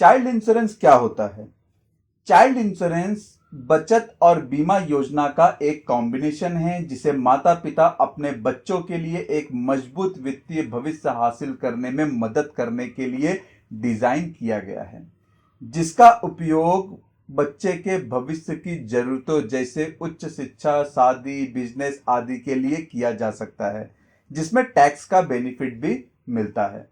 Child insurance क्या होता है? चाइल्ड इंश्योरेंस बचत और बीमा योजना का एक कॉम्बिनेशन है जिसे माता पिता अपने बच्चों के लिए एक मजबूत वित्तीय भविष्य हासिल करने में मदद करने के लिए डिजाइन किया गया है, जिसका उपयोग बच्चे के भविष्य की जरूरतों जैसे उच्च शिक्षा, शादी, बिजनेस आदि के लिए किया जा सकता है, जिसमें टैक्स का बेनिफिट भी मिलता है।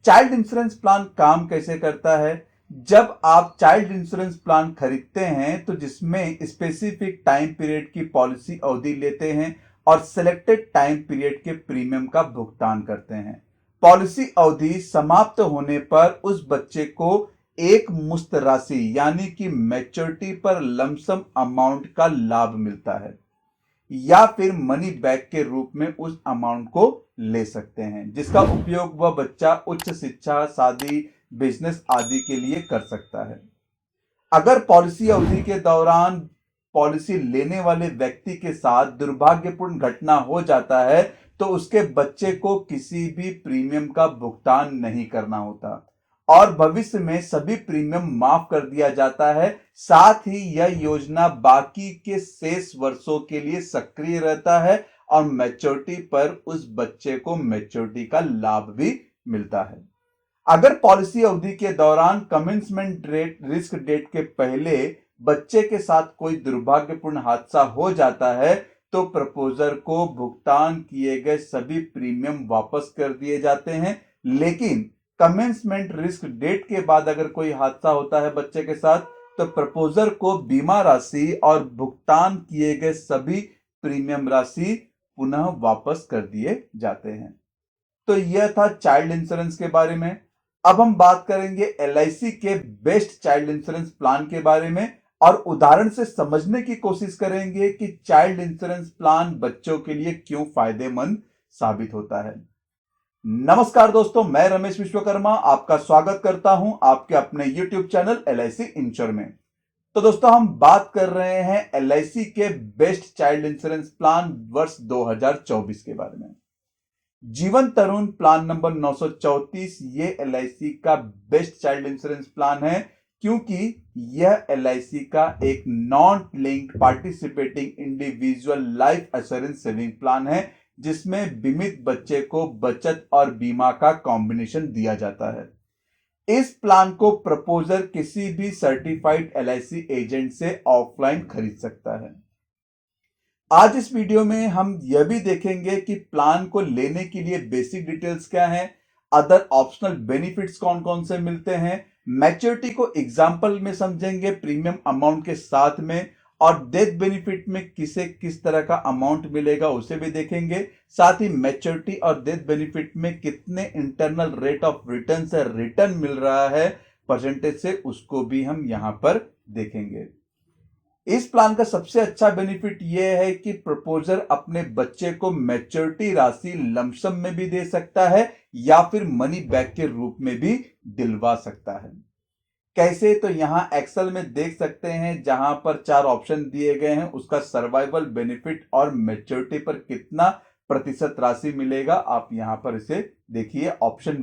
चाइल्ड इंश्योरेंस प्लान काम कैसे करता है? जब आप चाइल्ड इंश्योरेंस प्लान खरीदते हैं तो जिसमें स्पेसिफिक टाइम पीरियड की पॉलिसी अवधि लेते हैं और सिलेक्टेड टाइम पीरियड के प्रीमियम का भुगतान करते हैं। पॉलिसी अवधि समाप्त होने पर उस बच्चे को एक मुश्त राशि यानी कि मैच्योरिटी पर लमसम अमाउंट का लाभ मिलता है या फिर मनी बैक के रूप में उस अमाउंट को ले सकते हैं, जिसका उपयोग वह बच्चा उच्च शिक्षा, शादी, बिजनेस आदि के लिए कर सकता है। अगर पॉलिसी अवधि के दौरान पॉलिसी लेने वाले व्यक्ति के साथ दुर्भाग्यपूर्ण घटना हो जाता है तो उसके बच्चे को किसी भी प्रीमियम का भुगतान नहीं करना होता और भविष्य में सभी प्रीमियम माफ कर दिया जाता है। साथ ही यह योजना बाकी के शेष वर्षों के लिए सक्रिय रहता है और मैच्योरिटी पर उस बच्चे को मैच्योरिटी का लाभ भी मिलता है। अगर पॉलिसी अवधि के दौरान कमेंसमेंट डेट रिस्क डेट के पहले बच्चे के साथ कोई दुर्भाग्यपूर्ण हादसा हो जाता है तो प्रपोजर को भुगतान किए गए सभी प्रीमियम वापस कर दिए जाते हैं, लेकिन कमेंसमेंट रिस्क डेट के बाद अगर कोई हादसा होता है बच्चे के साथ तो प्रपोजर को बीमा राशि और भुगतान किए गए सभी प्रीमियम राशि पुनः वापस कर दिए जाते हैं। तो यह था चाइल्ड इंश्योरेंस के बारे में। अब हम बात करेंगे एलआईसी के बेस्ट चाइल्ड इंश्योरेंस प्लान के बारे में और उदाहरण से समझने की कोशिश करेंगे कि चाइल्ड इंश्योरेंस प्लान बच्चों के लिए क्यों फायदेमंद साबित होता है। नमस्कार दोस्तों, मैं रमेश विश्वकर्मा आपका स्वागत करता हूं आपके अपने YouTube चैनल एलआईसी इंश्योर में। तो दोस्तों, हम बात कर रहे हैं एलआईसी के बेस्ट चाइल्ड इंश्योरेंस प्लान वर्ष 2024 के बारे में। जीवन तरुण प्लान नंबर 934 ये एलआईसी का बेस्ट चाइल्ड इंश्योरेंस प्लान है क्योंकि यह एलआईसी का एक non linked participating individual life assurance saving plan है जिसमें बीमित बच्चे को बचत और बीमा का कॉम्बिनेशन दिया जाता है। इस प्लान को प्रपोजर किसी भी सर्टिफाइड एलआईसी एजेंट से ऑफलाइन खरीद सकता है। आज इस वीडियो में हम यह भी देखेंगे कि प्लान को लेने के लिए बेसिक डिटेल्स क्या हैं, अदर ऑप्शनल बेनिफिट्स कौन कौन से मिलते हैं, मैच्योरिटी को एग्जांपल में समझेंगे प्रीमियम अमाउंट के साथ में, और डेथ बेनिफिट में किसे किस तरह का अमाउंट मिलेगा उसे भी देखेंगे। साथ ही मैच्योरिटी और डेथ बेनिफिट में कितने इंटरनल रेट ऑफ रिटर्न से रिटर्न मिल रहा है परसेंटेज से, उसको भी हम यहां पर देखेंगे। इस प्लान का सबसे अच्छा बेनिफिट यह है कि प्रपोजर अपने बच्चे को मैच्योरिटी राशि लमसम में भी दे सकता है या फिर मनी बैक के रूप में भी दिलवा सकता है। कैसे? तो यहां एक्सेल में देख सकते हैं जहां पर 4 ऑप्शन दिए गए हैं, उसका सर्वाइवल बेनिफिट और मैच्योरिटी पर कितना प्रतिशत राशि मिलेगा आप यहां पर इसे देखिए। ऑप्शन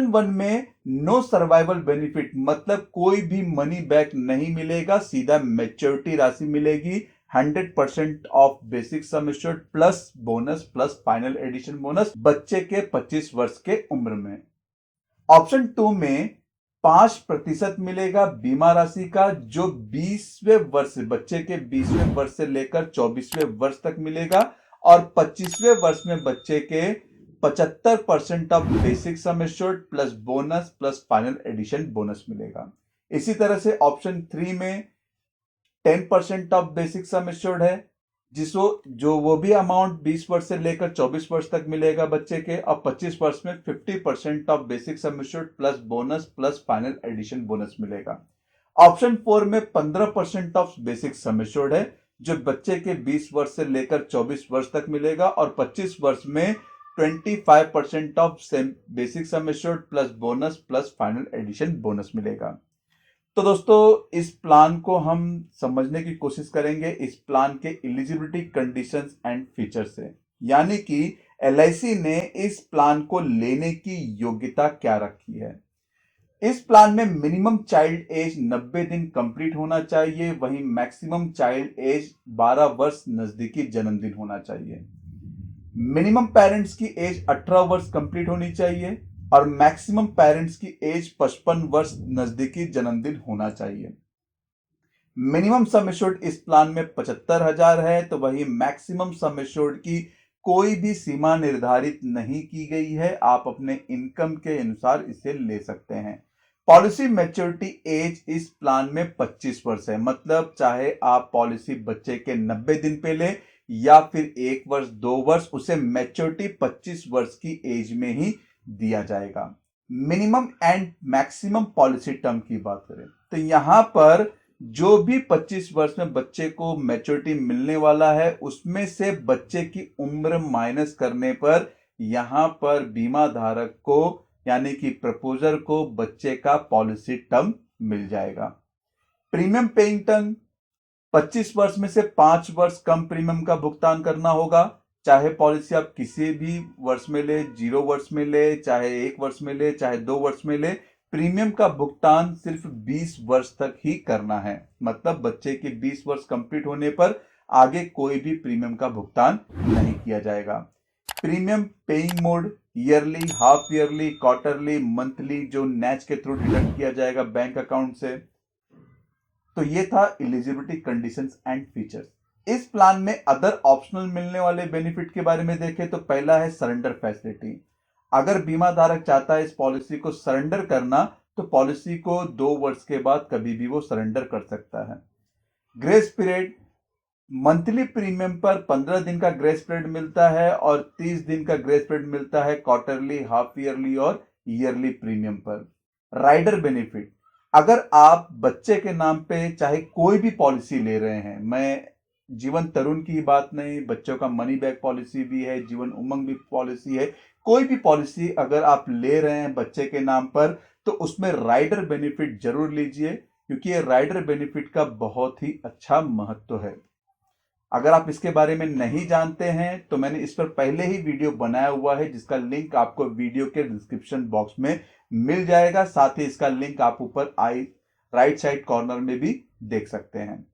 1 में नो सर्वाइवल बेनिफिट मतलब कोई भी मनी बैक नहीं मिलेगा, सीधा मैच्योरिटी राशि मिलेगी 100% of basic sum assured plus bonus plus final addition bonus बच्चे के 25 वर्ष के उम्र में। ऑप्शन 2 में 5% मिलेगा बीमा राशि का जो 20वें वर्ष बच्चे के 20वें वर्ष से लेकर 24वें वर्ष तक मिलेगा और 25वें वर्ष में बच्चे के 75% of basic sum assured plus bonus plus final addition bonus मिलेगा। इसी तरह से ऑप्शन 3 में 10% ऑफ बेसिक सम एश्योर्ड है जो वो भी अमाउंट 20 वर्ष से लेकर 24 वर्ष तक मिलेगा बच्चे के, और 25 वर्ष में 50% of basic sum assured plus bonus plus final addition bonus मिलेगा। ऑप्शन 4 में 15% ऑफ बेसिक सम एश्योर्ड है जो बच्चे के 20 वर्ष से लेकर 24 वर्ष तक मिलेगा और 25 वर्ष में 25% of basic sum assured plus bonus plus final addition bonus मिलेगा। तो दोस्तों, इस प्लान को हम समझने की कोशिश करेंगे इस प्लान के एलिजिबिलिटी कंडीशंस एंड फीचर से, यानी कि एलआईसी ने इस प्लान को लेने की योग्यता क्या रखी है। इस प्लान में मिनिमम चाइल्ड एज 90 दिन कंप्लीट होना चाहिए, वहीं मैक्सिमम चाइल्ड एज 12 वर्ष नजदीकी जन्मदिन होना चाहिए। मिनिमम पेरेंट्स की एज 18 वर्ष कंप्लीट होनी चाहिए और मैक्सिमम पेरेंट्स की एज 55 वर्ष नजदीकी जन्मदिन होना चाहिए। मिनिमम सम एश्योर्ड इस प्लान में 75,000 है, तो वही मैक्सिमम सम एश्योर्ड की कोई भी सीमा निर्धारित नहीं की गई है, आप अपने इनकम के अनुसार इसे ले सकते हैं। पॉलिसी मैच्योरिटी एज इस प्लान में 25 वर्ष है, मतलब चाहे आप पॉलिसी बच्चे के 90 दिन पे ले या फिर 1 वर्ष 2 वर्ष, उसे मैच्योरिटी 25 वर्ष की एज में ही दिया जाएगा। Minimum and maximum policy term की बात करें तो यहां पर जो भी 25 वर्ष में बच्चे को मैच्योरिटी मिलने वाला है, उसमें से बच्चे की उम्र माइनस करने पर यहां पर बीमा धारक को यानी कि प्रपोजर को बच्चे का पॉलिसी टर्म मिल जाएगा। प्रीमियम पेइंग टर्म 25 वर्ष में से 5 वर्ष कम प्रीमियम का भुगतान करना होगा, चाहे पॉलिसी आप किसी भी वर्ष में ले, 0 वर्ष में ले, चाहे 1 वर्ष में ले, चाहे 2 वर्ष में ले, प्रीमियम का भुगतान सिर्फ 20 वर्ष तक ही करना है। मतलब बच्चे के 20 वर्ष कंप्लीट होने पर आगे कोई भी प्रीमियम का भुगतान नहीं किया जाएगा। Premium paying mode yearly, half yearly, quarterly, monthly, जो नैच के थ्रू डिडक्ट किया जाएगा बैंक अकाउंट से। तो ये था एलिजिबिलिटी कंडीशंस एंड फीचर्स। इस प्लान में अदर ऑप्शनल मिलने वाले बेनिफिट के बारे में देखें तो पहला है सरेंडर फैसिलिटी। अगर बीमा धारक चाहता है इस पॉलिसी को सरेंडर करना तो पॉलिसी को 2 वर्ष के बाद कभी भी वो सरेंडर कर सकता है। ग्रेस पीरियड, मंथली प्रीमियम पर 15 दिन का ग्रेस पीरियड मिलता है और 30 दिन का ग्रेस पीरियड मिलता है क्वार्टरली, हाफ ईयरली और ईयरली प्रीमियम पर। राइडर बेनिफिट, अगर आप बच्चे के नाम पे चाहे कोई भी पॉलिसी ले रहे हैं, मैं जीवन तरुण की बात नहीं, बच्चों का मनी बैक पॉलिसी भी है, जीवन उमंग भी पॉलिसी है, कोई भी पॉलिसी अगर आप ले रहे हैं बच्चे के नाम पर तो उसमें राइडर बेनिफिट जरूर लीजिए, क्योंकि ये राइडर बेनिफिट का बहुत ही अच्छा महत्व है। अगर आप इसके बारे में नहीं जानते हैं तो मैंने इस पर पहले ही वीडियो बनाया हुआ है, जिसका लिंक आपको वीडियो के डिस्क्रिप्शन बॉक्स में मिल जाएगा। साथ ही इसका लिंक आप ऊपर राइट साइड कॉर्नर में भी देख सकते हैं।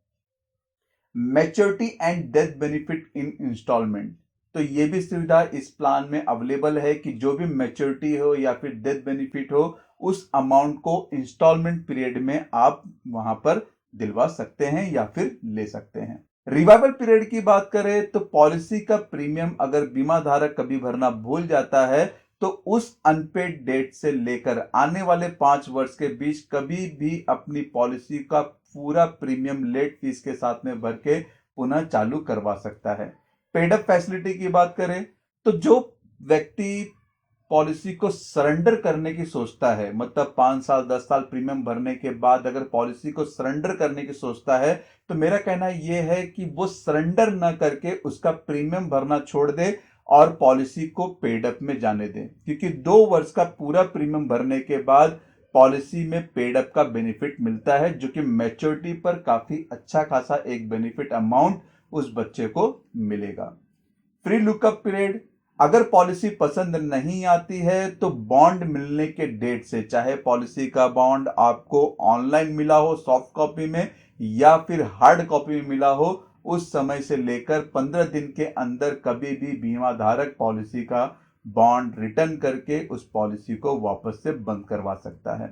Maturity and death benefit in instalment, तो ये भी सुविधा इस प्लान में अवेलेबल है कि जो भी मैच्योरिटी हो या फिर डेथ बेनिफिट हो, उस अमाउंट को इंस्टॉलमेंट पीरियड में आप वहां पर दिलवा सकते हैं या फिर ले सकते हैं। रिवाइवल पीरियड की बात करें तो पॉलिसी का प्रीमियम अगर बीमा धारक कभी भरना भूल जाता है तो उस अनपेड डेट से लेकर आने वाले 5 वर्ष के बीच कभी भी अपनी पॉलिसी का पूरा प्रीमियम लेट फीस के साथ में भर के पुनः चालू करवा सकता है। पेड अप फैसिलिटी की बात करें तो जो व्यक्ति पॉलिसी को सरेंडर करने की सोचता है, मतलब 5 साल 10 साल प्रीमियम भरने के बाद अगर पॉलिसी को सरेंडर करने की सोचता है, तो मेरा कहना यह है कि वो सरेंडर ना करके उसका प्रीमियम भरना छोड़ दे और पॉलिसी को पेड अप में जाने दे, क्योंकि 2 वर्ष का पूरा प्रीमियम भरने के बाद पॉलिसी में पेड अप का बेनिफिट मिलता है, जो कि मैच्योरिटी पर काफी अच्छा खासा एक बेनिफिट अमाउंट उस बच्चे को मिलेगा। फ्री लुकअप पीरियड, अगर पॉलिसी पसंद नहीं आती है तो बॉन्ड मिलने के डेट से, चाहे पॉलिसी का बॉन्ड आपको ऑनलाइन मिला हो सॉफ्ट कॉपी में या फिर हार्ड कॉपी में मिला हो, उस समय से लेकर 15 दिन के अंदर कभी भी बीमा धारक पॉलिसी का बॉन्ड रिटर्न करके उस पॉलिसी को वापस से बंद करवा सकता है।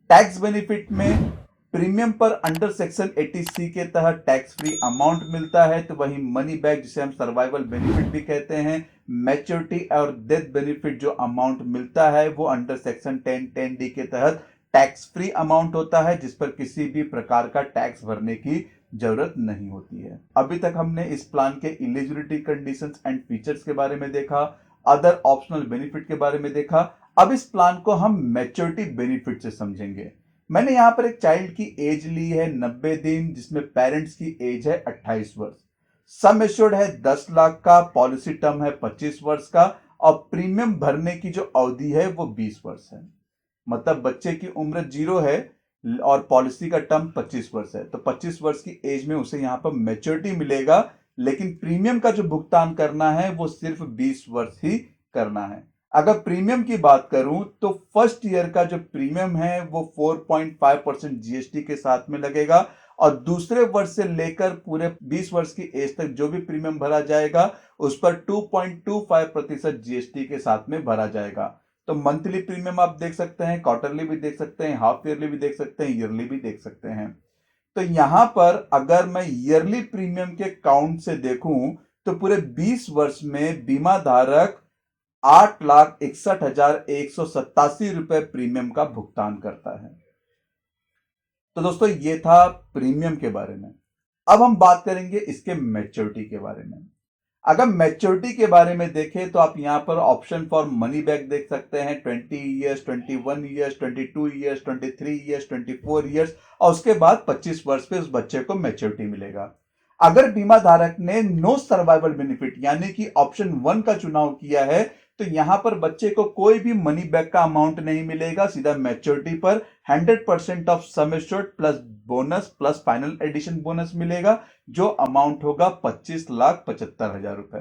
टैक्स बेनिफिट में प्रीमियम पर अंडर सेक्शन 80C के तहत टैक्स फ्री अमाउंट मिलता है, तो वही मनी बैक जिसे हम सर्वाइवल बेनिफिट भी कहते हैं, मैच्योरिटी और डेथ बेनिफिट जो अमाउंट मिलता है वो अंडर सेक्शन 10(10)(d) के तहत टैक्स फ्री अमाउंट होता है, जिस पर किसी भी प्रकार का टैक्स भरने की जरूरत नहीं होती है। अभी तक हमने इस प्लान के एलिजिबिलिटी कंडीशंस एंड फीचर्स के बारे में देखा, अदर ऑप्शनल बेनिफिट के बारे में देखा। अब इस प्लान को हम मैच्योरिटी बेनिफिट से समझेंगे। मैंने यहां पर एक चाइल्ड की एज ली है 90 दिन, जिसमें पेरेंट्स की एज है 28 वर्ष। सम एश्योर्ड है 10 लाख का, पॉलिसी टर्म है 25 वर्ष का और प्रीमियम भरने की जो अवधि है वो 20 वर्ष है। मतलब बच्चे की उम्र 0 है और पॉलिसी का टर्म 25 वर्ष है, तो 25 वर्ष की एज में उसे यहां पर मैच्योरिटी मिलेगा, लेकिन प्रीमियम का जो भुगतान करना है वो सिर्फ 20 वर्ष ही करना है। अगर प्रीमियम की बात करूं तो फर्स्ट ईयर का जो प्रीमियम है वो 4.5% जीएसटी के साथ में लगेगा और दूसरे वर्ष से लेकर पूरे 20 वर्ष की एज तक जो भी प्रीमियम भरा जाएगा उस पर 2.25% जीएसटी के साथ में भरा जाएगा। तो मंथली प्रीमियम आप देख सकते हैं, क्वार्टरली भी देख सकते हैं, हाफ ईयरली भी देख सकते हैं, ईयरली भी देख सकते हैं। तो यहां पर अगर मैं ईयरली प्रीमियम के काउंट से देखूं तो पूरे 20 वर्ष में बीमा धारक 8,61,187 रुपए प्रीमियम का भुगतान करता है। तो दोस्तों ये था प्रीमियम के बारे में। अब हम बात करेंगे इसके मैच्योरिटी के बारे में। अगर मैच्योरिटी के बारे में देखें तो आप यहां पर ऑप्शन फॉर मनी बैक देख सकते हैं, 20 years, 21 years, 22 years, 23 years, 24 years और उसके बाद 25 वर्ष पे उस बच्चे को मैच्योरिटी मिलेगा। अगर बीमा धारक ने नो सर्वाइवल बेनिफिट यानी कि ऑप्शन 1 का चुनाव किया है तो यहां पर बच्चे को कोई भी मनी बैक का अमाउंट नहीं मिलेगा, सीधा मैच्योरिटी पर 100% of sum assured plus bonus plus final addition bonus मिलेगा, जो अमाउंट होगा 25,75,000 रुपए।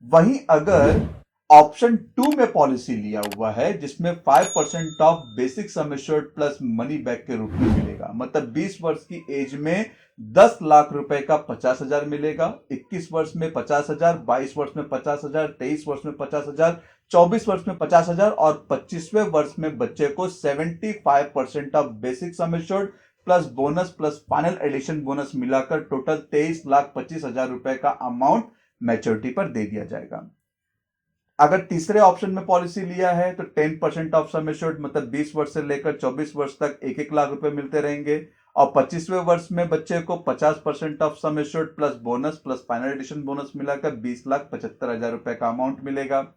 वहीं अगर ऑप्शन 2 में पॉलिसी लिया हुआ है जिसमें 5% of basic sum assured plus money back के रूप में मिलेगा, मतलब 20 वर्ष की एज में 10 लाख रुपए का 50,000 मिलेगा, 21 वर्ष में 50,000, 22 वर्ष में 50,000, 23 वर्ष में 50,000, 24 वर्ष में 50,000 और 25वें वर्ष में बच्चे को 75% of basic sum assured plus bonus plus final addition bonus मिलाकर टोटल 23,25,000 रुपए का अमाउंट मैच्योरिटी पर दे दिया जाएगा। अगर तीसरे ऑप्शन में पॉलिसी लिया है तो 10% ऑफ सम एश्योर्ड मतलब 20 वर्ष से लेकर 24 वर्ष तक 1-1 लाख रुपए मिलते रहेंगे और 25वें वर्ष में बच्चे को 50% of sum assured plus bonus plus final addition bonus मिलाकर 20,75,000 रुपए का अमाउंट मिलेगा।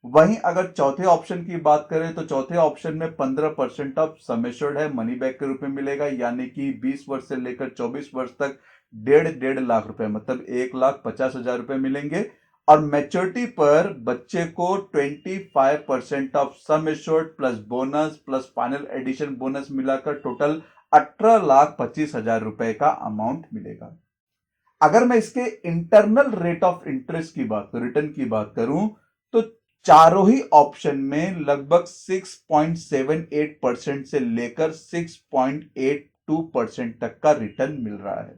वहीं अगर चौथे ऑप्शन की बात करें तो चौथे ऑप्शन में 15% ऑफ सम एश्योर्ड है मनी बैक के रूप में मिलेगा, यानी कि 20 वर्ष से लेकर 24 वर्ष तक 1.5 लाख रुपए मतलब 1,50,000 रुपए मिलेंगे और मैच्योरिटी पर बच्चे को 25% of sum assured plus bonus plus final addition bonus मिलाकर टोटल 18,25,000 रुपए का अमाउंट मिलेगा। अगर मैं इसके इंटरनल रेट ऑफ इंटरेस्ट की बात करूं, रिटर्न की बात करूं तो चारों ही ऑप्शन में लगभग 6.78% से लेकर 6.82% तक का रिटर्न मिल रहा है।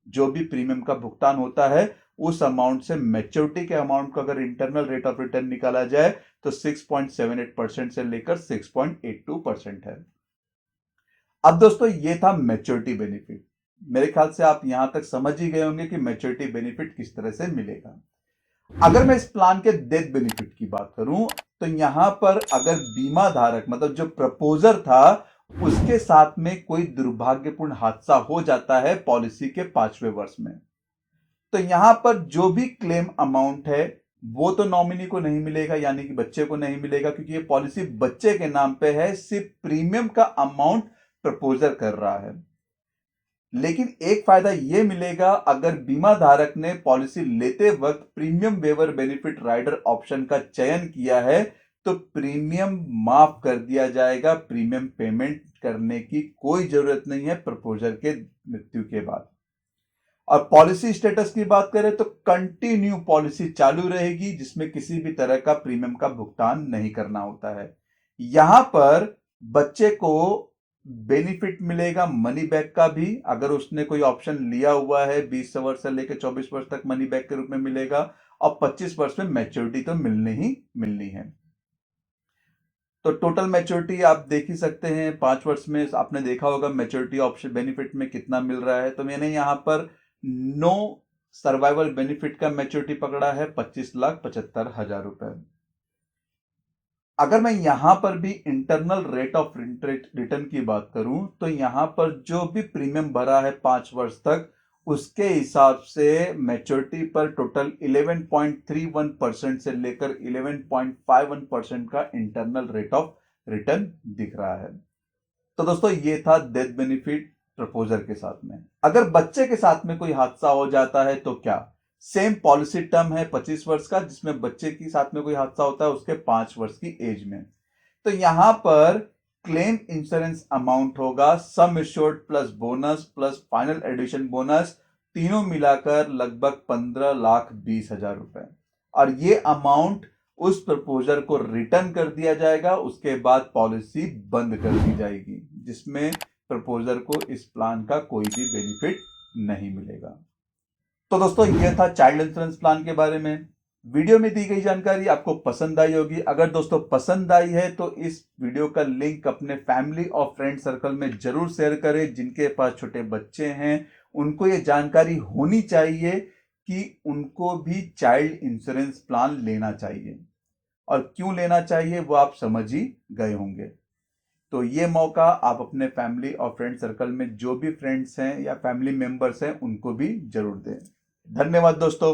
जो भी प्रीमियम का भुगतान होता है उस अमाउंट से मैच्योरिटी के अमाउंट को अगर इंटरनल रेट ऑफ रिटर्न निकाला जाए तो 6.78% से लेकर 6.82% है। अब दोस्तों ये था मैच्योरिटी बेनिफिट। मेरे ख्याल से आप यहां तक समझ ही गए होंगे कि मैच्योरिटी बेनिफिट किस तरह से मिलेगा। अगर मैं इस प्लान के डेथ बेनिफिट की बात करूं तो यहां पर अगर बीमा धारक मतलब जो प्रपोजर था उसके साथ में कोई दुर्भाग्यपूर्ण हादसा हो जाता है पॉलिसी के 5वें वर्ष में, तो यहां पर जो भी क्लेम अमाउंट है वो तो नॉमिनी को नहीं मिलेगा यानी कि बच्चे को नहीं मिलेगा, क्योंकि ये पॉलिसी बच्चे के नाम पे है, सिर्फ प्रीमियम का अमाउंट प्रपोजर कर रहा है। लेकिन एक फायदा यह मिलेगा, अगर बीमा धारक ने पॉलिसी लेते वक्त premium waiver benefit rider option का चयन किया है तो प्रीमियम माफ कर दिया जाएगा, प्रीमियम पेमेंट करने की कोई जरूरत नहीं है प्रपोजर के मृत्यु के बाद। और पॉलिसी स्टेटस की बात करें तो कंटिन्यू पॉलिसी चालू रहेगी जिसमें किसी भी तरह का प्रीमियम का भुगतान नहीं करना होता है। यहां पर बच्चे को बेनिफिट मिलेगा मनी बैक का भी, अगर उसने कोई ऑप्शन लिया हुआ है 20 वर्ष से लेकर 24 वर्ष तक मनी बैक के रूप में मिलेगा और 25 वर्ष में मैच्योरिटी तो मिलनी ही मिलनी है। तो टोटल मैच्योरिटी आप देख ही सकते हैं, 5 वर्ष में आपने देखा होगा मैच्योरिटी ऑप्शन बेनिफिट में कितना मिल रहा है। तो मैंने यहां पर नो सर्वाइवल बेनिफिट का मैच्योरिटी पकड़ा है 25,75,000 रुपए। अगर मैं यहां पर भी इंटरनल रेट ऑफ रिटर्न की बात करूं तो यहां पर जो भी प्रीमियम भरा है 5 वर्ष तक उसके हिसाब से मैच्योरिटी पर टोटल 11.31% से लेकर 11.51% का इंटरनल रेट ऑफ रिटर्न दिख रहा है। तो दोस्तों ये था डेथ बेनिफिट प्रपोजर के साथ में। अगर बच्चे के साथ में कोई हादसा हो जाता है तो क्या? सेम पॉलिसी टर्म है 25 वर्ष का, जिसमें बच्चे के साथ में कोई हादसा होता है उसके 5 वर्ष की एज में। तो यहां पर क्लेम इंश्योरेंस अमाउंट होगा sum assured plus bonus plus final addition bonus तीनों मिलाकर लगभग 15,20,000 रुपए, और ये अमाउंट उस प्रपोजल को रिटर्न कर दिया जाएगा। उसके बाद पॉलिसी बंद कर दी जाएगी, जिसमें प्रपोजल को इस प्लान का कोई भी बेनिफिट नहीं मिलेगा। तो दोस्तों, यह था चाइल्ड इंश्योरेंस प्लान के बारे में। वीडियो में दी गई जानकारी आपको पसंद आई होगी। अगर दोस्तों पसंद आई है तो इस वीडियो का लिंक अपने फैमिली और फ्रेंड सर्कल में जरूर शेयर करें। जिनके पास छोटे बच्चे हैं उनको ये जानकारी होनी चाहिए कि उनको भी चाइल्ड इंश्योरेंस प्लान लेना चाहिए, और क्यों लेना चाहिए वो आप समझ ही गए होंगे। तो ये मौका आप अपने फैमिली और फ्रेंड सर्कल में जो भी फ्रेंड्स हैं या फैमिली मेंबर्स हैं उनको भी जरूर दें। धन्यवाद दोस्तों।